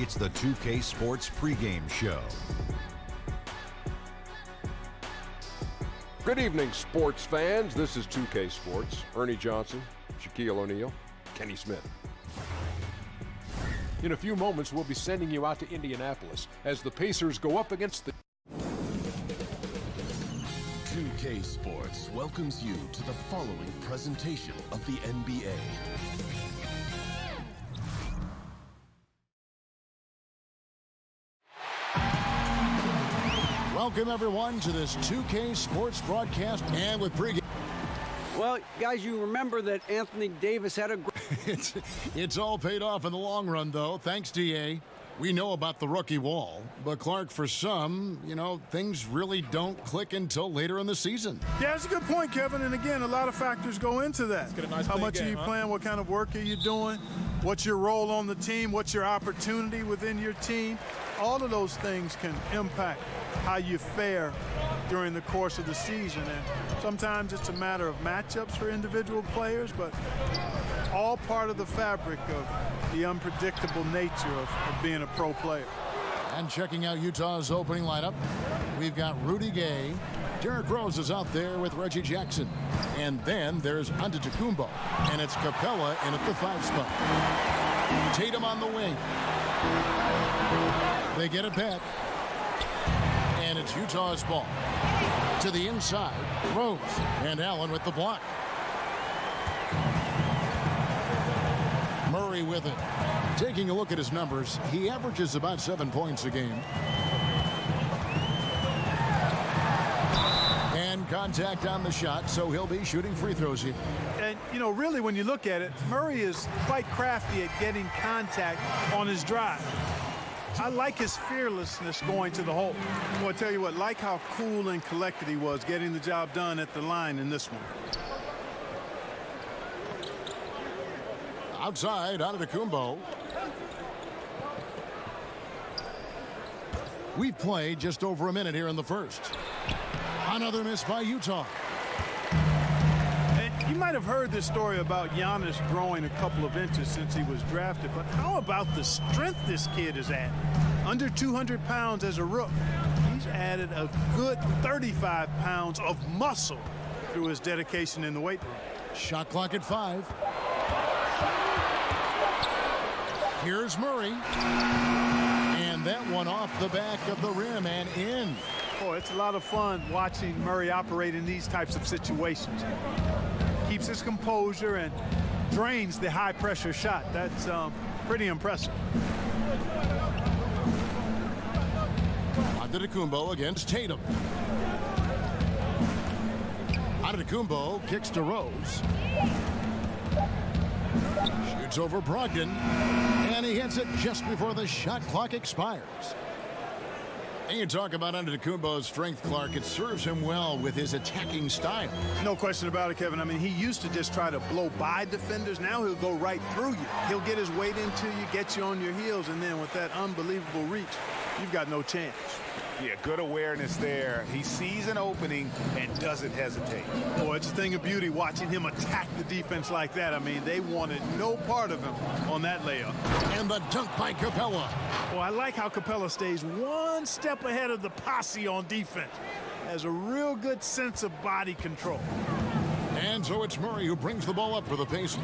It's the 2K Sports pregame show. Good evening, sports fans. This is 2K Sports. Ernie Johnson, Shaquille O'Neal, Kenny Smith. In a few moments, we'll be sending you out to Indianapolis as the Pacers go up against the 2K Sports welcomes you to the following presentation of the NBA. Welcome, everyone, to this 2K Sports broadcast and with pregame. Well, guys, you remember that Anthony Davis had a It's all paid off in the long run, though. Thanks, DA. We know about the rookie wall, but Clark, for some, things really don't click until later in the season. Yeah, that's a good point, Kevin. And again, a lot of factors go into that. How much are you playing? What kind of work are you doing? What's your role on the team? What's your opportunity within your team? All of those things can impact how you fare during the course of the season. And sometimes it's a matter of matchups for individual players, but all part of the fabric of the unpredictable nature of being a pro player. And checking out Utah's opening lineup, we've got Rudy Gay. Derrick Rose is out there with Reggie Jackson. And then there's Antetokounmpo. And it's Capella in at the 5 spot. Tatum on the wing. They get it back. And it's Utah's ball. To the inside, Rose. And Allen with the block. Murray with it. Taking a look at his numbers, he averages about 7 points a game. And contact on the shot, so he'll be shooting free throws here. And, really, when you look at it, Murray is quite crafty at getting contact on his drive. I like his fearlessness going to the hole. I'll tell you what, like how cool and collected he was getting the job done at the line in this one. Outside, Antetokounmpo. We've played just over a minute here in the first. Another miss by Utah. And you might have heard this story about Giannis growing a couple of inches since he was drafted, but how about the strength this kid has added? Under 200 pounds as a rookie. He's added a good 35 pounds of muscle through his dedication in the weight room. Shot clock at 5. Here's Murray. And that one off the back of the rim and in. Boy, it's a lot of fun watching Murray operate in these types of situations. Keeps his composure and drains the high-pressure shot. That's pretty impressive. Antetokounmpo against Tatum. Antetokounmpo kicks to Rose. Shoots over Brogdon. And he hits it just before the shot clock expires. And you talk about Antetokounmpo's strength, Clark. It serves him well with his attacking style. No question about it, Kevin. I mean, he used to just try to blow by defenders. Now he'll go right through you. He'll get his weight into you, get you on your heels, and then with that unbelievable reach, you've got no chance. Yeah, good awareness there. He sees an opening and doesn't hesitate. Boy, it's a thing of beauty watching him attack the defense like that. I mean, they wanted no part of him on that layup. And the dunk by Capella. Well, I like how Capella stays one step ahead of the posse on defense. Has a real good sense of body control. And so it's Murray who brings the ball up for the Pacers.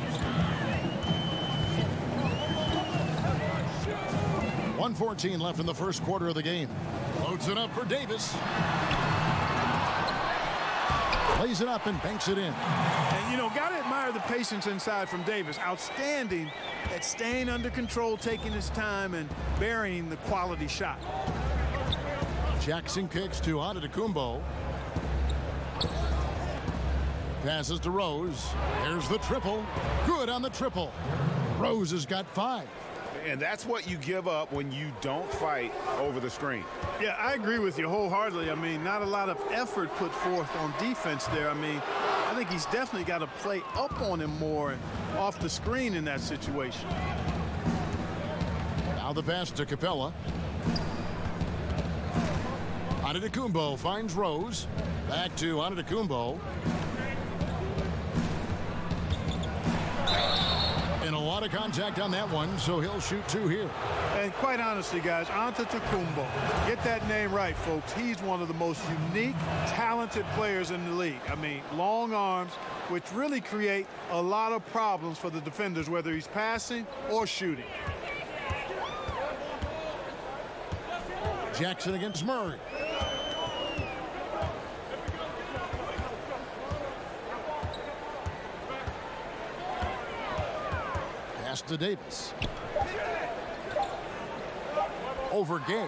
1:14 left in the first quarter of the game. Loads it up for Davis. Plays it up and banks it in. And, got to admire the patience inside from Davis. Outstanding at staying under control, taking his time, and burying the quality shot. Jackson kicks to Antetokounmpo. Passes to Rose. There's the triple. Good on the triple. Rose has got 5. And that's what you give up when you don't fight over the screen. Yeah, I agree with you wholeheartedly. I mean, not a lot of effort put forth on defense there. I mean, I think he's definitely got to play up on him more and off the screen in that situation. Now the pass to Capella. Antetokounmpo finds Rose. Back to Antetokounmpo. And a lot of contact on that one, so he'll shoot 2 here. And quite honestly, guys, Antetokounmpo, get that name right, folks. He's one of the most unique, talented players in the league. I mean, long arms, which really create a lot of problems for the defenders, whether he's passing or shooting. Jackson against Murray. Pass to Davis. Over Gay.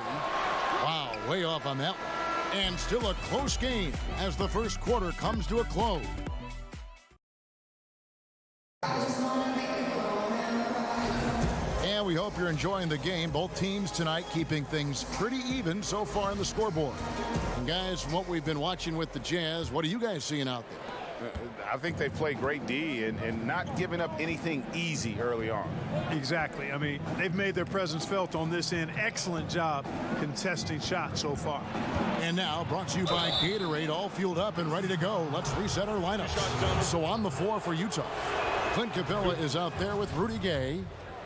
Wow, way off on that one. And still a close game as the first quarter comes to a close. And we hope you're enjoying the game. Both teams tonight keeping things pretty even so far on the scoreboard. And guys, from what we've been watching with the Jazz, what are you guys seeing out there? I think they play great D and not giving up anything easy early on. Exactly. I mean, they've made their presence felt on this end. Excellent job contesting shots so far. And now brought to you by Gatorade, all fueled up and ready to go. Let's reset our lineup. So on the floor for Utah, Clint Capella is out there with Rudy Gay.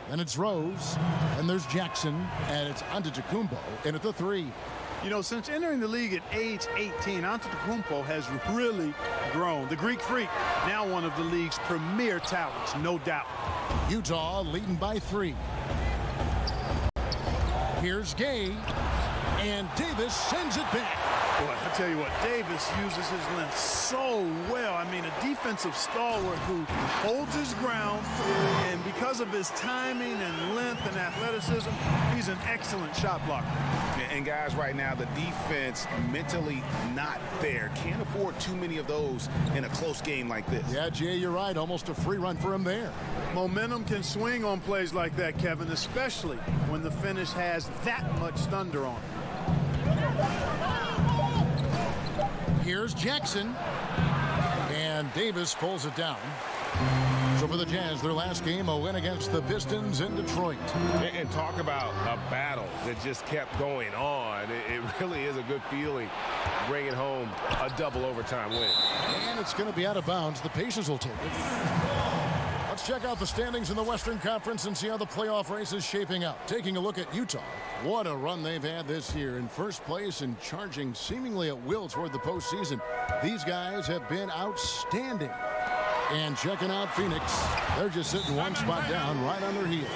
And it's Rose, and there's Jackson, and it's Antetokounmpo in at the 3. You know, since entering the league at age 18, Antetokounmpo has really grown. The Greek Freak, now one of the league's premier talents, no doubt. Utah leading by 3. Here's Gay, and Davis sends it back. Boy, I tell you what, Davis uses his length so well. I mean, a defensive stalwart who holds his ground, and because of his timing and length and athleticism, he's an excellent shot blocker. And guys, right now, the defense mentally not there. Can't afford too many of those in a close game like this. Yeah, Jay, you're right. Almost a free run for him there. Momentum can swing on plays like that, Kevin, especially when the finish has that much thunder on it. Here's Jackson, and Davis pulls it down. So for the Jazz, their last game, a win against the Pistons in Detroit. And talk about a battle that just kept going on. It really is a good feeling bringing home a double overtime win. And it's going to be out of bounds. The Pacers will take it. Let's check out the standings in the Western Conference and see how the playoff race is shaping up. Taking a look at Utah. What a run they've had this year, in first place and charging seemingly at will toward the postseason. These guys have been outstanding. And checking out Phoenix, they're just sitting one spot down right on their heels.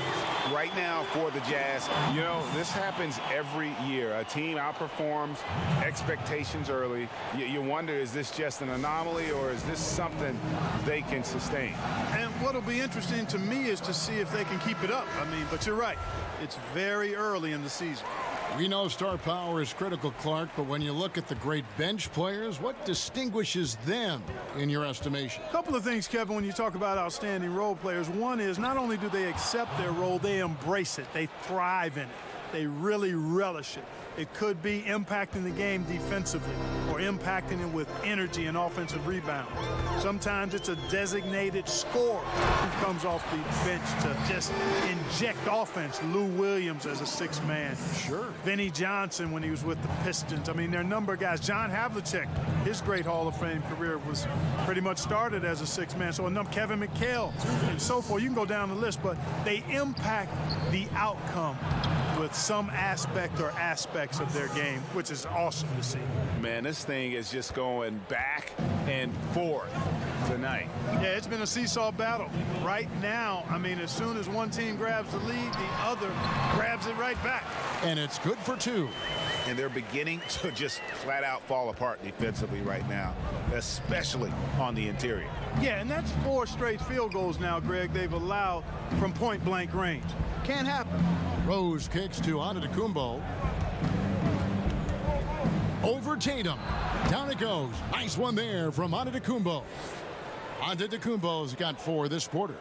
Right now for the Jazz, you know, this happens every year. A team outperforms expectations early. You wonder, is this just an anomaly or is this something they can sustain? And what'll be interesting to me is to see if they can keep it up. I mean, but you're right. It's very early in the season. We know star power is critical, Clark, but when you look at the great bench players, what distinguishes them in your estimation? A couple of things, Kevin, when you talk about outstanding role players. One is not only do they accept their role, they embrace it. They thrive in it. They really relish it. It could be impacting the game defensively or impacting it with energy and offensive rebound. Sometimes it's a designated scorer who comes off the bench to just inject offense. Lou Williams as a sixth man. Sure. Vinnie Johnson when he was with the Pistons. I mean, there are a number of guys. John Havlicek, his great Hall of Fame career was pretty much started as a sixth man. So a number, Kevin McHale and so forth. You can go down the list, but they impact the outcome with some aspect or aspects of their game, which is awesome to see. Man, this thing is just going back and forth tonight. Yeah, it's been a seesaw battle. Right now, I mean, as soon as one team grabs the lead, the other grabs it right back. And it's good for 2. And they're beginning to just flat out fall apart defensively right now, especially on the interior. Yeah, and that's 4 straight field goals now, Greg, they've allowed from point-blank range. Can't happen. Rose kicks to Antetokounmpo. Over Tatum. Down it goes. Nice one there from Antetokounmpo. Antetokounmpo's got 4 this quarter.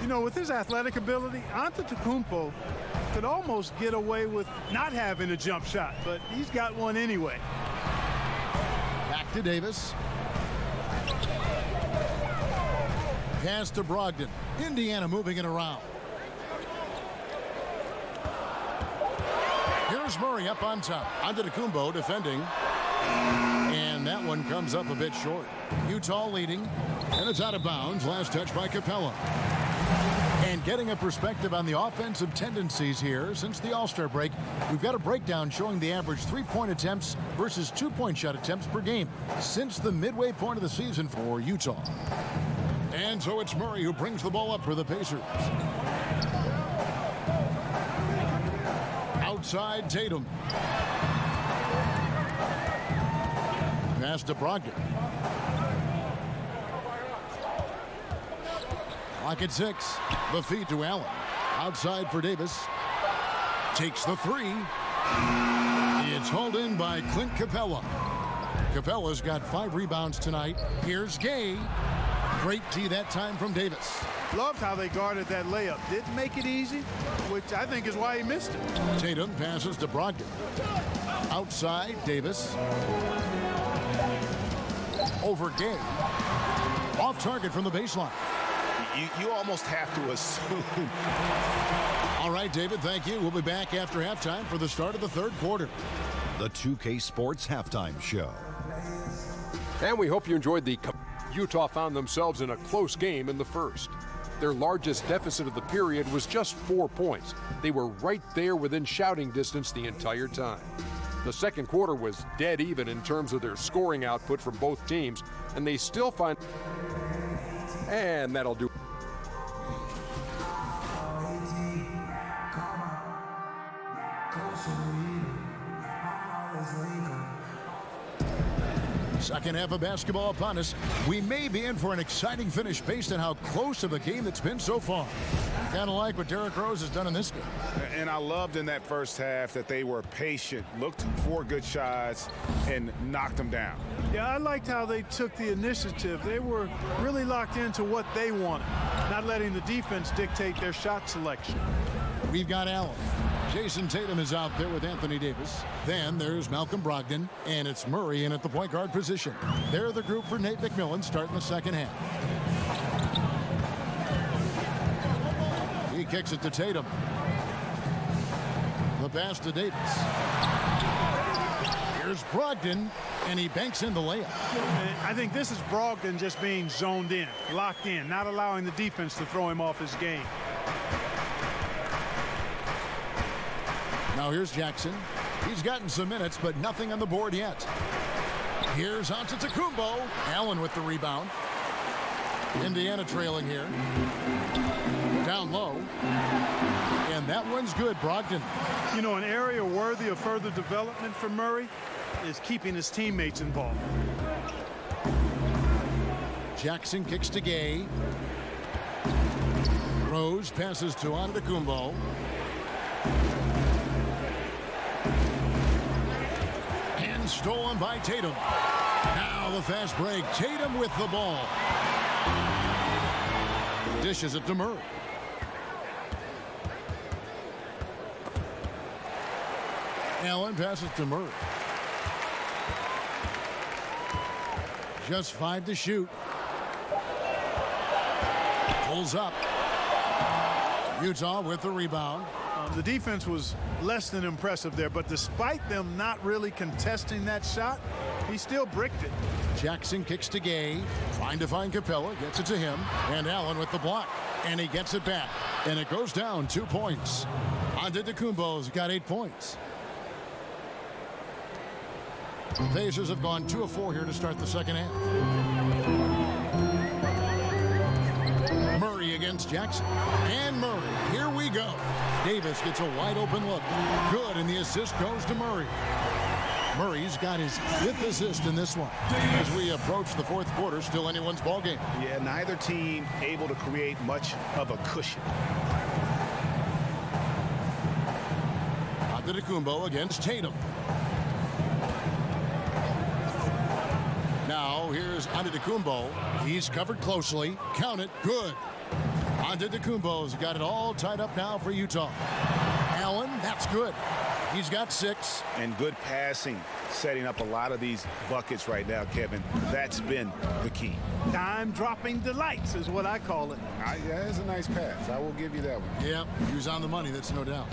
You know, with his athletic ability, Antetokounmpo could almost get away with not having a jump shot, but he's got one anyway. Back to Davis. Pass to Brogdon. Indiana moving it around. Here's Murray up on top. Antetokounmpo defending. And that one comes up a bit short. Utah leading. And it's out of bounds. Last touch by Capella. And And getting a perspective on the offensive tendencies here since the All-Star break, we've got a breakdown showing the average three-point attempts versus two-point shot attempts per game since the midway point of the season for Utah. And so it's Murray who brings the ball up for the Pacers. Outside Tatum. Pass to Brogdon. Clock at 6. The feed to Allen. Outside for Davis. Takes the three. It's hauled in by Clint Capella. Capella's got 5 rebounds tonight. Here's Gay. Great tee that time from Davis. Loved how they guarded that layup. Didn't make it easy, which I think is why he missed it. Tatum passes to Brogdon. Outside, Davis. Over Gay. Off target from the baseline. You almost have to assume. All right, David, thank you. We'll be back after halftime for the start of the third quarter. The 2K Sports Halftime Show. And we hope you enjoyed the. Utah found themselves in a close game in the first. Their largest deficit of the period was just 4 points. They were right there within shouting distance the entire time. The second quarter was dead even in terms of their scoring output from both teams, and they still find. And that'll do. Second half of basketball upon us. We may be in for an exciting finish based on how close of a game it's been so far. Kind of like what Derrick Rose has done in this game. And I loved in that first half that they were patient, looked for good shots, and knocked them down. Yeah, I liked how they took the initiative. They were really locked into what they wanted, not letting the defense dictate their shot selection. We've got Allen. Jason Tatum is out there with Anthony Davis. Then there's Malcolm Brogdon, and it's Murray in at the point guard position. They're the group for Nate McMillan starting the second half. He kicks it to Tatum. The pass to Davis. Here's Brogdon, and he banks in the layup. I think this is Brogdon just being zoned in, locked in, not allowing the defense to throw him off his game. Now here's Jackson. He's gotten some minutes, but nothing on the board yet. Here's Antetokounmpo. Allen with the rebound. Indiana trailing here. Down low. And that one's good, Brogdon. You know, an area worthy of further development for Murray is keeping his teammates involved. Jackson kicks to Gay. Rose passes to Antetokounmpo. And stolen by Tatum. Now the fast break. Tatum with the ball. Dishes it to Murray. Allen passes to Murray. Just 5 to shoot. Pulls up. Utah with the rebound. The defense was less than impressive there, but despite them not really contesting that shot, he still bricked it. Jackson kicks to Gay, trying to find Capella, gets it to him, and Allen with the block, and he gets it back, and it goes down 2 points. Antetokounmpo's got 8 points. The Pacers have gone 2 of 4 here to start the second half. Murray against Jackson, and Murray, here we go. Davis gets a wide open look, good, and the assist goes to Murray. Murray's got his 5th assist in this one. As we approach the fourth quarter, still anyone's ball game. Yeah, neither team able to create much of a cushion. Antetokounmpo against Tatum. Now here's Antetokounmpo. He's covered closely. Count it. Good. Antetokounmpo's got it all tied up now for Utah. Allen, that's good. He's got 6. And good passing, setting up a lot of these buckets right now, Kevin. That's been the key. Dime-dropping delights is what I call it. Yeah, that's a nice pass. I will give you that one. Yeah, he was on the money, that's no doubt.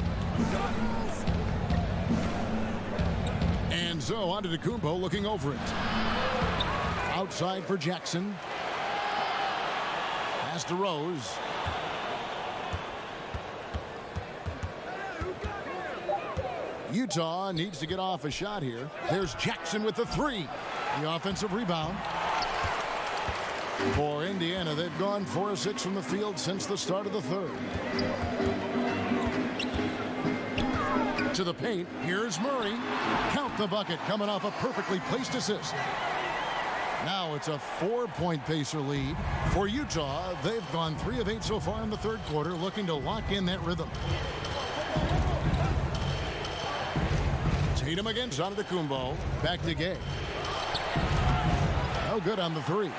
And so Antetokounmpo looking over it. Outside for Jackson. Pass to Rose. Utah needs to get off a shot here. There's Jackson with the three. The offensive rebound. For Indiana, they've gone 4 of 6 from the field since the start of the third. To the paint, here's Murray. Count the bucket, coming off a perfectly placed assist. Now it's a 4-point Pacer lead. For Utah, they've gone 3 of 8 so far in the third quarter, looking to lock in that rhythm. Tatum against Antetokounmpo. Back to Gay. No good on the three.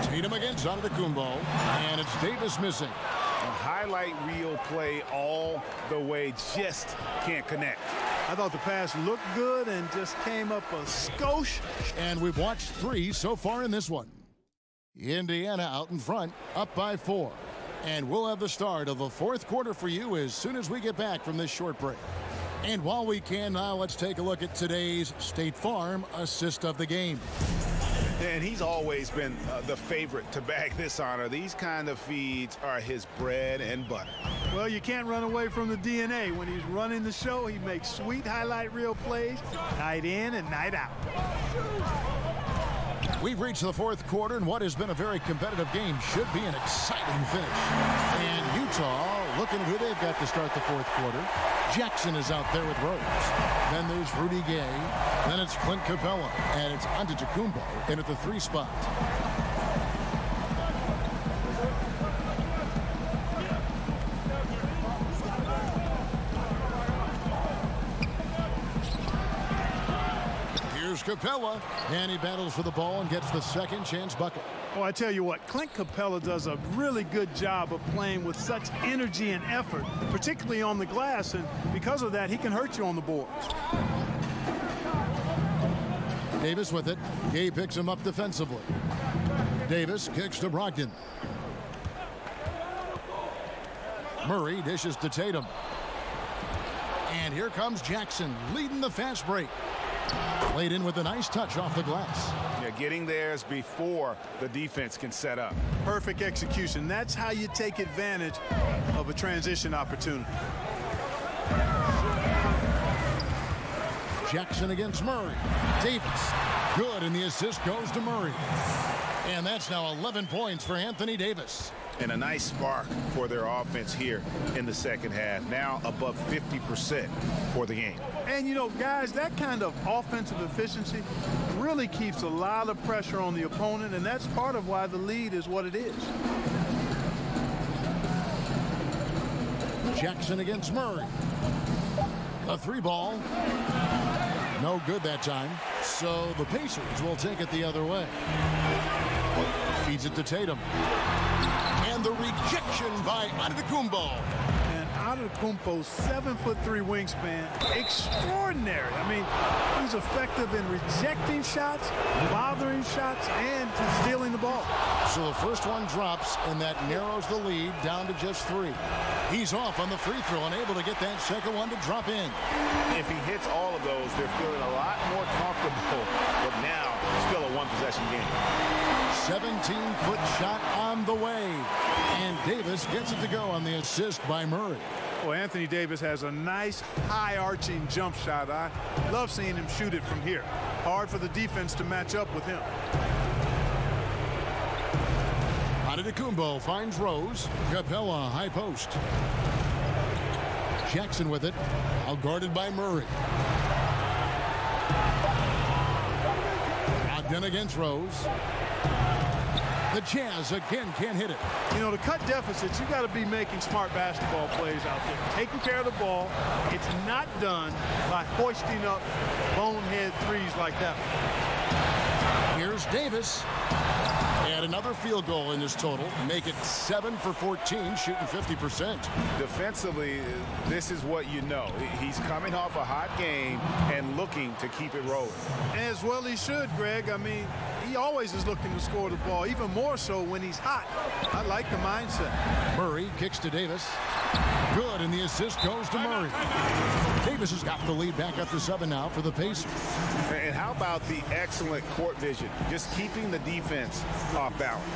Tatum against Antetokounmpo, and it's Davis missing. A highlight reel play all the way, just can't connect. I thought the pass looked good and just came up a skosh. And we've watched 3 so far in this one. Indiana out in front, up by 4. And we'll have the start of the fourth quarter for you as soon as we get back from this short break. And while we can now, let's take a look at today's State Farm assist of the game. And he's always been the favorite to bag this honor. These kind of feeds are his bread and butter. Well, you can't run away from the DNA. When he's running the show, he makes sweet highlight reel plays, night in and night out. We've reached the fourth quarter, and what has been a very competitive game should be an exciting finish. And Utah looking at who they've got to start the fourth quarter. Jackson is out there with Rose. Then there's Rudy Gay. Then it's Clint Capella. And it's Antetokounmpo in at the 3 spot. Here's Capella. And he battles for the ball and gets the second chance bucket. Oh, I tell you what, Clint Capella does a really good job of playing with such energy and effort, particularly on the glass, and because of that, he can hurt you on the boards. Davis with it. Gay picks him up defensively. Davis kicks to Brogdon. Murray dishes to Tatum. And here comes Jackson leading the fast break. Played in with a nice touch off the glass. Yeah, getting theirs before the defense can set up. Perfect execution. That's how you take advantage of a transition opportunity. Jackson against Murray. Davis. Good, and the assist goes to Murray. And that's now 11 points for Anthony Davis. And a nice spark for their offense here in the second half. Now above 50% for the game. And, you know, guys, that kind of offensive efficiency really keeps a lot of pressure on the opponent, and that's part of why the lead is what it is. Jackson against Murray. A 3 ball. No good that time. So the Pacers will take it the other way. Feeds it to Tatum. And the rejection by Antetokounmpo. And Antetokounmpo's 7'3" wingspan, extraordinary. I mean, he's effective in rejecting shots, bothering shots, and stealing the ball. So the first one drops, and that narrows the lead down to just 3. He's off on the free throw, unable to get that second one to drop in. If he hits all of those, they're feeling a lot more comfortable. But now, still a one-possession game. 17-foot shot on the way. And Davis gets it to go on the assist by Murray. Well, Anthony Davis has a nice high-arching jump shot. I love seeing him shoot it from here. Hard for the defense to match up with him. Antetokounmpo finds Rose. Capella, high post. Jackson with it. Out guarded by Murray. Brogdon against Rose. The Jazz again can't hit it. You know, to cut deficits, you got to be making smart basketball plays out there. Taking care of the ball. It's not done by hoisting up bonehead threes like that. Here's Davis. And another field goal in this total. Make it 7 for 14, shooting 50%. Defensively, this is what you know. He's coming off a hot game and looking to keep it rolling. As well he should, Greg. I mean, he always is looking to score the ball, even more so when he's hot. I like the mindset. Murray kicks to Davis. Good, and the assist goes to Murray. Davis has got the lead back up to 7 now for the Pacers. And how about the excellent court vision, just keeping the defense off balance?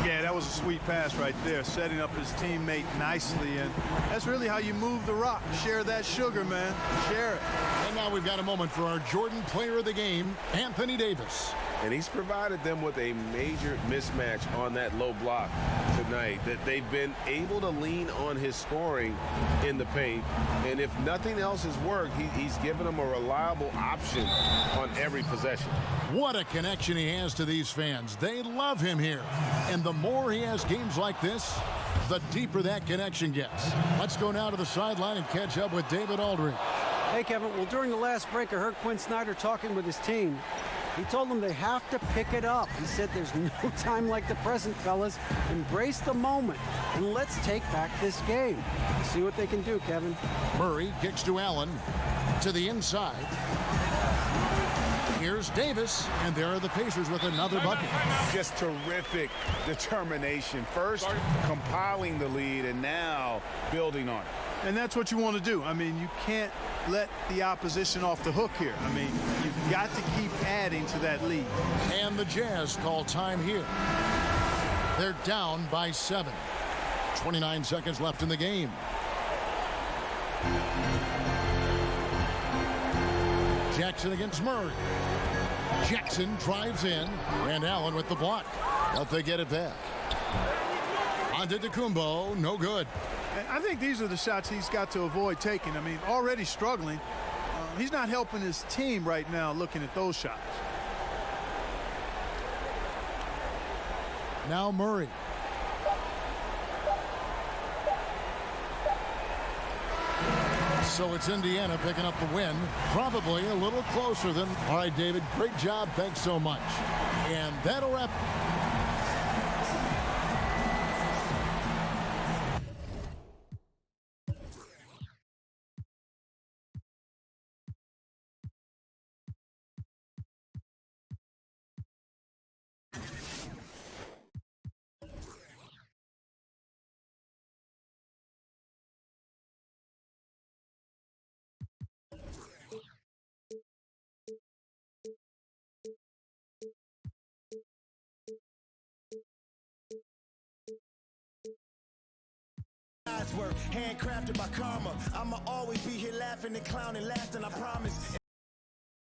Yeah, that was a sweet pass right there, setting up his teammate nicely, and that's really how you move the rock. Share that sugar, man. Share it. And now we've got a moment for our Jordan player of the game, Anthony Davis. And he's provided them with a major mismatch on that low block tonight, that they've been able to lean on his scoring in the paint. And if nothing else has worked, he's given them a reliable option on every possession. What a connection he has to these fans. They love him here. And the more he has games like this, the deeper that connection gets. Let's go now to the sideline and catch up with David Aldridge. Hey, Kevin. Well, during the last break, I heard Quinn Snyder talking with his team. He told them they have to pick it up. He said there's no time like the present, fellas. Embrace the moment, and let's take back this game. See what they can do, Kevin. Murray kicks to Allen, to the inside. Here's Davis, and there are the Pacers with another bucket. Just terrific determination. First, compiling the lead, and now building on it. And that's what you want to do. I mean, you can't let the opposition off the hook here. I mean, you've got to keep adding to that lead. And the Jazz call time here. They're down by 7. 29 seconds left in the game. Jackson against Murray. Jackson drives in, and Allen with the block. But they get it back. Antetokounmpo, no good. And I think these are the shots he's got to avoid taking. I mean, already struggling. He's not helping his team right now looking at those shots. Now Murray. So it's Indiana picking up the win. Probably a little closer than. All right, David, great job. Thanks so much. And that'll wrap. Work, handcrafted by karma. I'ma always be here laughing and clowning, lasting, I promise.